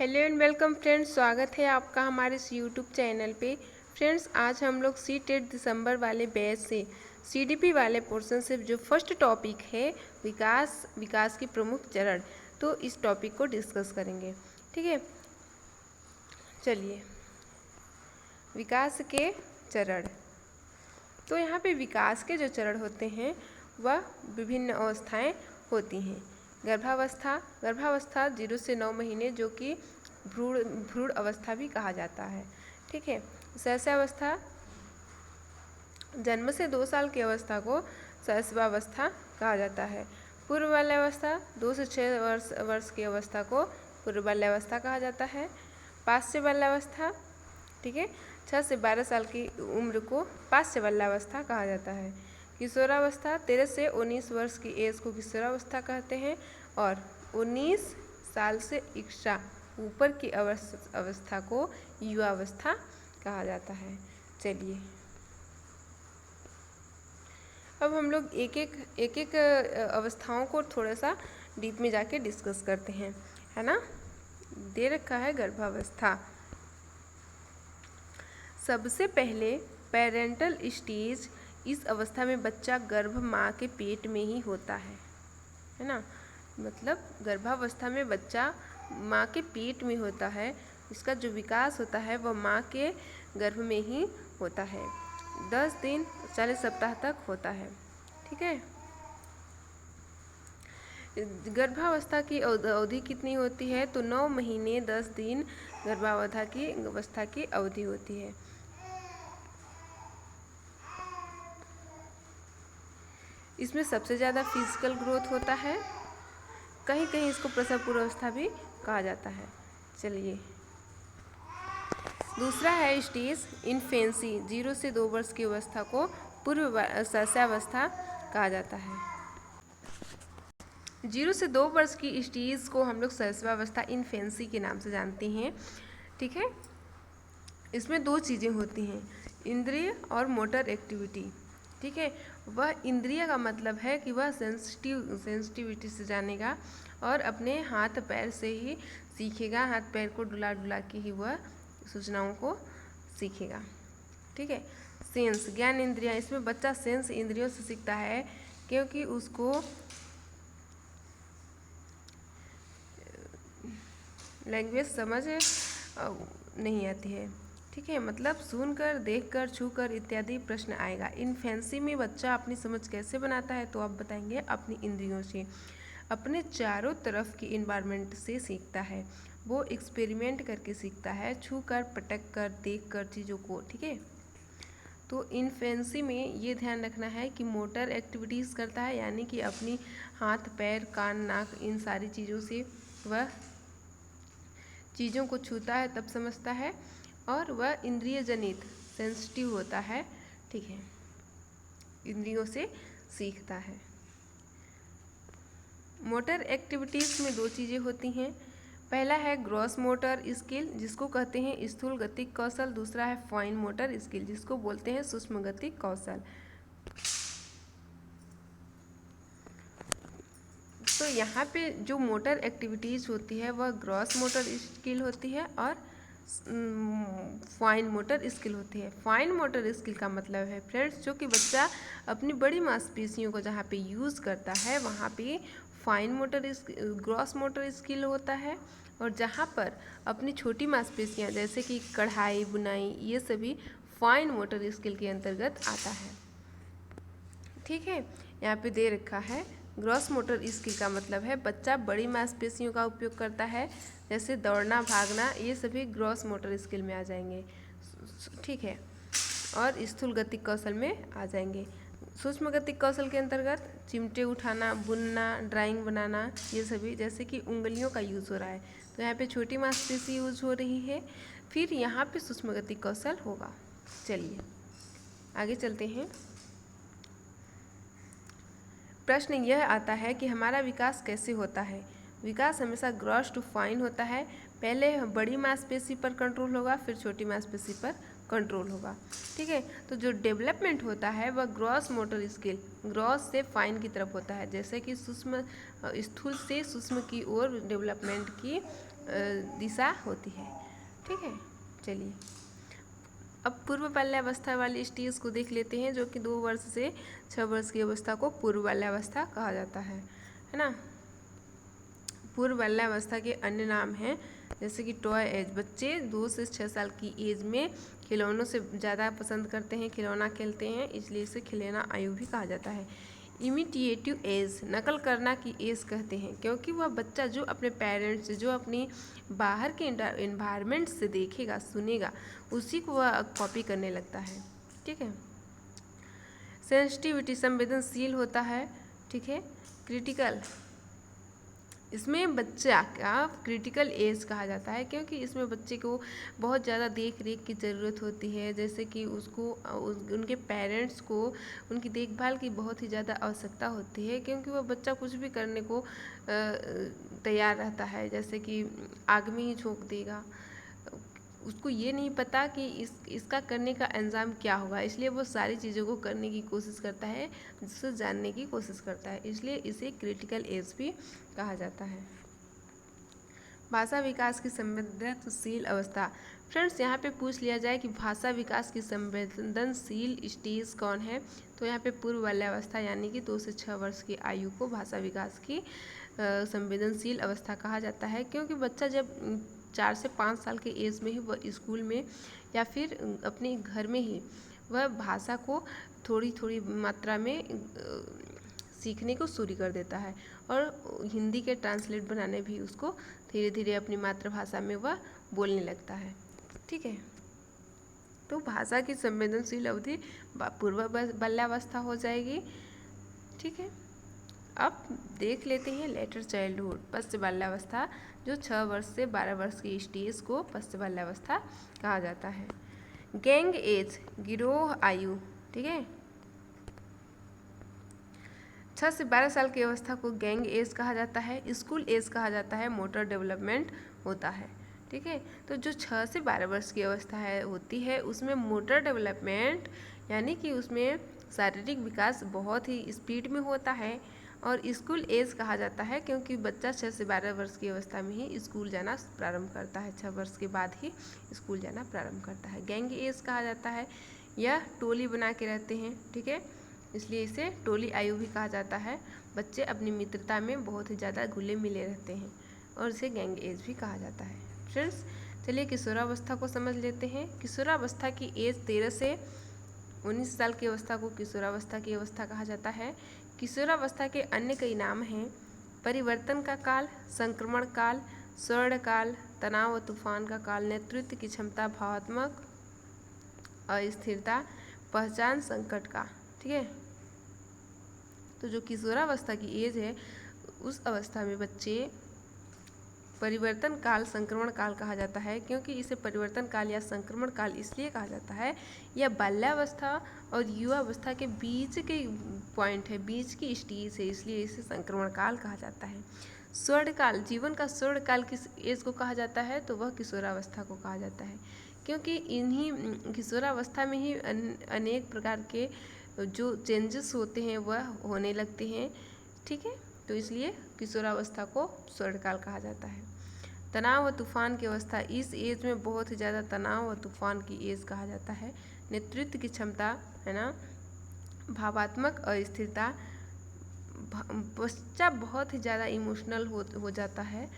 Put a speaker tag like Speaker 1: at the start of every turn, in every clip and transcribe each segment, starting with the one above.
Speaker 1: Hello and welcome friends, स्वागत है आपका हमारे इस यूट्यूब चैनल पे। फ्रेंड्स, आज हम लोग सी-टेट दिसंबर वाले बैच से सीडीपी वाले पोर्शन से जो फर्स्ट टॉपिक है विकास की प्रमुख चरण, तो इस टॉपिक को डिस्कस करेंगे। ठीक है, चलिए। विकास के चरण, तो यहाँ पे विकास के जो चरण होते हैं वह विभिन्न अवस्थाएं होती हैं। गर्भावस्था 0 से 9 महीने, जो कि भ्रूण अवस्था भी कहा जाता है। ठीक है, शैशवावस्था, जन्म से 2 साल की अवस्था को शैशवावस्था कहा जाता है। पूर्व बाल्यावस्था 2 से 6 वर्ष की अवस्था को पूर्व बाल्यावस्था कहा जाता है। पाश्य बाल्यावस्था, ठीक है, 6 से 12 साल की उम्र को पाश्य बाल्यावस्था कहा जाता है। किशोरावस्था 13 से 19 वर्ष की एज को किशोरावस्था कहते हैं, और 19 साल से इक्सा ऊपर की अवस्था को युवावस्था कहा जाता है। चलिए, अब हम लोग एक एक अवस्थाओं को थोड़ा सा डीप में जाके डिस्कस करते हैं, है ना। दे रखा है गर्भावस्था। सबसे पहले पेरेंटल स्टेज, इस अवस्था में बच्चा गर्भ माँ के पेट में ही होता है ना। मतलब गर्भावस्था में बच्चा माँ के पेट में होता है। इसका जो विकास होता है वह माँ के गर्भ में ही होता है। 10 दिन 40 सप्ताह तक होता है। ठीक है, गर्भावस्था की अवधि कितनी होती है? तो 9 महीने 10 दिन गर्भावस्था की अवधि होती है। इसमें सबसे ज़्यादा फिजिकल ग्रोथ होता है। कहीं कहीं इसको प्रसव पूर्व अवस्था भी कहा जाता है। चलिए, दूसरा है स्टेज इन्फेंसी। 0 से 2 वर्ष की अवस्था को पूर्व शैशवावस्था कहा जाता है। 0 से 2 वर्ष की स्टेज को हम लोग शैशवावस्था इन्फेंसी के नाम से जानते हैं। ठीक है, इसमें 2 चीज़ें होती हैं, इंद्रिय और मोटर एक्टिविटी। ठीक है, वह इंद्रिय का मतलब है कि वह सेंसिटिविटी से जानेगा और अपने हाथ पैर से ही सीखेगा। हाथ पैर को डुला डुला के ही वह सूचनाओं को सीखेगा। ठीक है, सेंस ज्ञान इंद्रियां, इसमें बच्चा सेंस इंद्रियों से सीखता है, क्योंकि उसको लैंग्वेज समझ नहीं आती है। ठीक है, मतलब सुनकर, देखकर, छूकर इत्यादि प्रश्न आएगा। इन्फेंसी में बच्चा अपनी समझ कैसे बनाता है? तो आप बताएंगे अपनी इंद्रियों से, अपने चारों तरफ की इन्वायरमेंट से सीखता है। वो एक्सपेरिमेंट करके सीखता है, छूकर, पटक कर, देख कर चीज़ों को। ठीक है, तो इन्फेंसी में ये ध्यान रखना है कि मोटर एक्टिविटीज़ करता है, यानी कि अपनी हाथ पैर कान नाक इन सारी चीज़ों से वह चीज़ों को छूता है, तब समझता है, और वह इंद्रिय जनित सेंसिटिव होता है। ठीक है, इंद्रियों से सीखता है। मोटर एक्टिविटीज़ में 2 चीज़ें होती हैं। पहला है ग्रॉस मोटर स्किल, जिसको कहते हैं स्थूल गतिक कौशल। दूसरा है फाइन मोटर स्किल, जिसको बोलते हैं सूक्ष्म गतिक कौशल। तो यहाँ पे जो मोटर एक्टिविटीज़ होती है वह ग्रॉस मोटर स्किल होती है और फाइन मोटर स्किल होती है। फाइन मोटर स्किल का मतलब है फ्रेंड्स, जो कि बच्चा अपनी बड़ी मांसपेशियों को जहाँ पे यूज़ करता है वहाँ पे fine motor gross motor skill होता है, और जहाँ पर अपनी छोटी मांसपेशियाँ जैसे कि कढ़ाई बुनाई ये सभी फाइन मोटर स्किल के अंतर्गत आता है। ठीक है, यहाँ पे दे रखा है ग्रॉस मोटर स्किल का मतलब है बच्चा बड़ी मांसपेशियों का उपयोग करता है, जैसे दौड़ना भागना, ये सभी ग्रॉस मोटर स्किल में आ जाएंगे। ठीक है, और स्थूल गतिक कौशल में आ जाएंगे। सूक्ष्म गतिक कौशल के अंतर्गत चिमटे उठाना, बुनना, ड्राइंग बनाना, ये सभी, जैसे कि उंगलियों का यूज़ हो रहा है तो यहाँ पे छोटी मांसपेशी यूज हो रही है, फिर यहाँ पे सूक्ष्म गतिक कौशल होगा। चलिए आगे चलते हैं। प्रश्न यह आता है कि हमारा विकास कैसे होता है? विकास हमेशा ग्रॉस टू फाइन होता है। पहले बड़ी मांसपेशी पर कंट्रोल होगा, फिर छोटी मांसपेशी पर कंट्रोल होगा। ठीक है, तो जो डेवलपमेंट होता है वह ग्रॉस मोटर स्किल ग्रॉस से फाइन की तरफ होता है, जैसे कि स्थूल से सूक्ष्म की ओर डेवलपमेंट की दिशा होती है। ठीक है, चलिए अब पूर्व बाल्यावस्था वाली स्टेज को देख लेते हैं, जो कि 2 वर्ष से 6 वर्ष की अवस्था को पूर्व बाल्यावस्था कहा जाता है ना। पूर्व बाल्यावस्था के अन्य नाम हैं जैसे कि टॉय एज, बच्चे 2 से 6 साल की एज में खिलौनों से ज़्यादा पसंद करते हैं, खिलौना खेलते हैं, इसलिए इसे खिलौना आयु भी कहा जाता है। इमिटेटिव एज, नकल करना की एज कहते हैं, क्योंकि वह बच्चा जो अपने पेरेंट्स से, जो अपनी बाहर के इन्वायरमेंट से देखेगा सुनेगा, उसी को वह कॉपी करने लगता है। ठीक है। सेंसिटिविटी, संवेदनशील होता है। ठीक है। क्रिटिकल, इसमें बच्चा का क्रिटिकल एज कहा जाता है, क्योंकि इसमें बच्चे को बहुत ज़्यादा देख रेख की ज़रूरत होती है, जैसे कि उसको उनके पेरेंट्स को उनकी देखभाल की बहुत ही ज़्यादा आवश्यकता होती है, क्योंकि वह बच्चा कुछ भी करने को तैयार रहता है, जैसे कि आग में ही झोंक देगा, उसको ये नहीं पता कि इसका करने का अंजाम क्या होगा, इसलिए वो सारी चीज़ों को करने की कोशिश करता है, जिससे जानने की कोशिश करता है, इसलिए इसे क्रिटिकल एज भी कहा जाता है। भाषा विकास की संवेदनशील अवस्था, फ्रेंड्स यहाँ पे पूछ लिया जाए कि भाषा विकास की संवेदनशील स्टेज कौन है, तो यहाँ पे पूर्व बाल्यावस्था यानी कि 2 से 6 वर्ष की आयु को भाषा विकास की संवेदनशील अवस्था कहा जाता है, क्योंकि बच्चा जब 4 से 5 साल के एज में ही वह स्कूल में या फिर अपने घर में ही वह भाषा को थोड़ी थोड़ी मात्रा में सीखने को शुरू कर देता है, और हिंदी के ट्रांसलेट बनाने भी उसको धीरे धीरे अपनी मातृभाषा में वह बोलने लगता है। ठीक है, तो भाषा की संवेदनशील अवधि पूर्व बाल्यावस्था हो जाएगी। ठीक है, अब देख लेते हैं लेटर चाइल्डहुड, पश्च बाल्यावस्था, जो 6 वर्ष से 12 वर्ष की स्टेज को पश्च बाल्यावस्था कहा जाता है। गैंग एज, गिरोह आयु। ठीक है, 6 से 12 साल की अवस्था को गैंग एज कहा जाता है, स्कूल एज कहा जाता है, मोटर डेवलपमेंट होता है। ठीक है, तो जो 6 से 12 वर्ष की अवस्था होती है उसमें मोटर डेवलपमेंट यानी कि उसमें शारीरिक विकास बहुत ही स्पीड में होता है, और स्कूल एज कहा जाता है क्योंकि बच्चा 6 से 12 वर्ष की अवस्था में ही स्कूल जाना प्रारंभ करता है, 6 वर्ष के बाद ही स्कूल जाना प्रारंभ करता है। गैंग एज कहा जाता है, यह टोली बना के रहते हैं। ठीक है, इसलिए इसे टोली आयु भी कहा जाता है, बच्चे अपनी मित्रता में बहुत ही ज़्यादा घुले मिले रहते हैं, और इसे गैंग एज भी कहा जाता है। फ्रेंड्स, चलिए किशोरावस्था को समझ लेते हैं। किशोरावस्था की एज 13 से 19 साल की अवस्था को किशोरावस्था की अवस्था कहा जाता है। किशोरावस्था के अन्य कई नाम हैं, परिवर्तन का काल, संक्रमण काल, स्वर्ण काल, तनाव व तूफान का काल, नेतृत्व की क्षमता, भावात्मक अस्थिरता, पहचान संकट का। ठीक है, तो जो किशोरावस्था की एज है उस अवस्था में बच्चे परिवर्तन काल, संक्रमण काल कहा जाता है, क्योंकि इसे परिवर्तन काल या संक्रमण काल इसलिए कहा जाता है, यह बाल्यावस्था और युवावस्था के बीच के पॉइंट है, बीच की स्टेज है, इसलिए इसे संक्रमण काल कहा जाता है। स्वर्ण काल, जीवन का स्वर्ण काल किस एज को कहा जाता है, तो वह किशोरावस्था को कहा जाता है, क्योंकि इन्हीं किशोरावस्था में ही अनेक प्रकार के जो चेंजेस होते हैं वह होने लगते हैं। ठीक है, तो इसलिए किशोरावस्था को स्वर्णकाल कहा जाता है। तनाव व तूफान की अवस्था, इस एज में बहुत ही ज़्यादा तनाव व तूफान की एज कहा जाता है। नेतृत्व की क्षमता है ना, भावात्मक अस्थिरता, बच्चा बहुत ही ज़्यादा इमोशनल हो जाता है।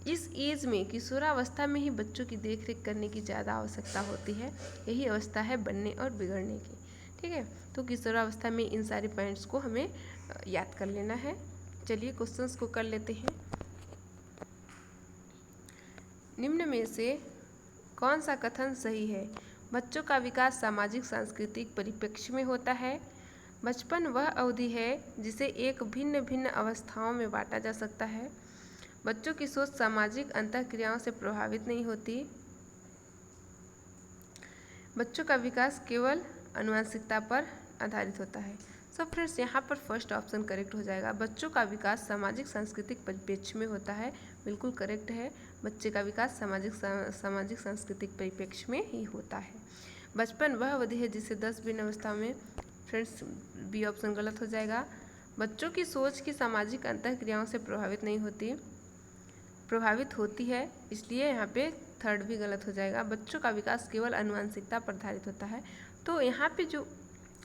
Speaker 1: इस एज में किशोरावस्था में ही बच्चों की देखरेख करने की ज़्यादा आवश्यकता होती है, यही अवस्था है बनने और बिगड़ने की। ठीक है, तो किशोरावस्था में इन सारे पॉइंट्स को हमें याद कर लेना है। चलिए क्वेश्चंस को कर लेते हैं। निम्न में से कौन सा कथन सही है? बच्चों का विकास सामाजिक सांस्कृतिक परिप्रेक्ष्य में होता है। बचपन वह अवधि है जिसे एक भिन्न भिन्न अवस्थाओं में बांटा जा सकता है। बच्चों की सोच सामाजिक अंतःक्रियाओं से प्रभावित नहीं होती। बच्चों का विकास केवल आनुवंशिकता पर आधारित होता है। सो फ्रेंड्स, यहाँ पर फर्स्ट ऑप्शन करेक्ट हो जाएगा, बच्चों का विकास सामाजिक सांस्कृतिक परिप्रेक्ष्य में होता है। बिल्कुल करेक्ट है, बच्चे का विकास सामाजिक सांस्कृतिक परिप्रेक्ष्य में ही होता है। बचपन वह अवधि है जिसे 10 भिन्न अवस्थाओं में, फ्रेंड्स बी ऑप्शन गलत हो जाएगा। बच्चों की सोच की सामाजिक अंतःक्रियाओं से प्रभावित नहीं होती। प्रभावित होती है, इसलिए यहाँ पे थर्ड भी गलत हो जाएगा। बच्चों का विकास केवल आनुवंशिकता पर आधारित होता है। तो यहाँ पे जो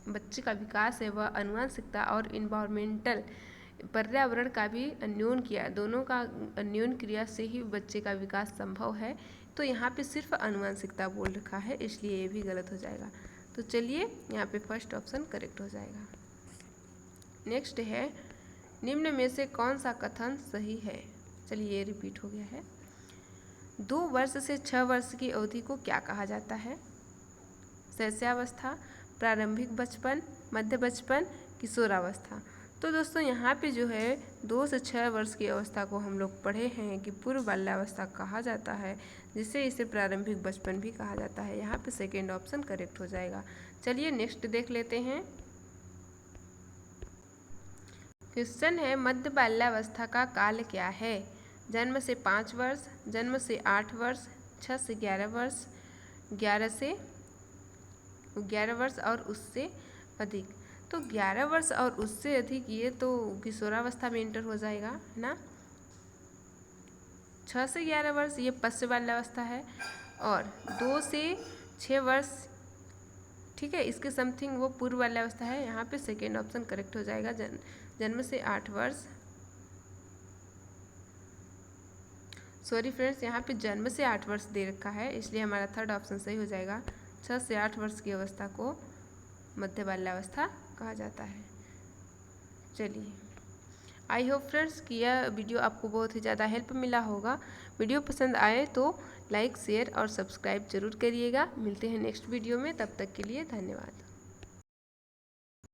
Speaker 1: बच्चे का विकास है वह आनुवंशिकता और इन्वायरमेंटल पर्यावरण का भी अन्योन किया, दोनों का अन्योन क्रिया से ही बच्चे का विकास संभव है। तो यहाँ पे सिर्फ आनुवंशिकता बोल रखा है, इसलिए ये भी गलत हो जाएगा। तो चलिए यहाँ पे फर्स्ट ऑप्शन करेक्ट हो जाएगा। नेक्स्ट है, निम्न में से कौन सा कथन सही है। चलिए ये रिपीट हो गया है। 2 वर्ष से 6 वर्ष की अवधि को क्या कहा जाता है। शैशवावस्था, प्रारंभिक बचपन, मध्य बचपन, किशोरावस्था। तो दोस्तों यहाँ पे जो है 2 से 6 वर्ष की अवस्था को हम लोग पढ़े हैं कि पूर्व बाल्यावस्था कहा जाता है, जिससे इसे प्रारंभिक बचपन भी कहा जाता है। यहाँ पे सेकेंड ऑप्शन करेक्ट हो जाएगा। चलिए नेक्स्ट देख लेते हैं। क्वेश्चन है, मध्य बाल्यावस्था का काल क्या है। जन्म से 5 वर्ष, जन्म से 8 वर्ष, 6 से 11 वर्ष, 11 वर्ष और उससे अधिक। तो 11 वर्ष और उससे अधिक ये तो किशोरावस्था में इंटर हो जाएगा, है ना। 6 से 11 वर्ष ये पश्च बाल्यावस्था है, और 2 से 6 वर्ष, ठीक है, इसके समथिंग वो पूर्व बाल्यावस्था है। यहाँ पे सेकेंड ऑप्शन करेक्ट हो जाएगा। जन्म से 8 वर्ष, सॉरी फ्रेंड्स, यहाँ पे जन्म से 8 वर्ष दे रखा है, इसलिए हमारा थर्ड ऑप्शन सही हो जाएगा। 6 से 8 वर्ष की अवस्था को मध्य बाल्यावस्था कहा जाता है। चलिए, आई होप फ्रेंड्स कि यह वीडियो आपको बहुत ही ज़्यादा हेल्प मिला होगा। वीडियो पसंद आए तो लाइक, शेयर और सब्सक्राइब जरूर करिएगा। मिलते हैं नेक्स्ट वीडियो में, तब तक के लिए धन्यवाद।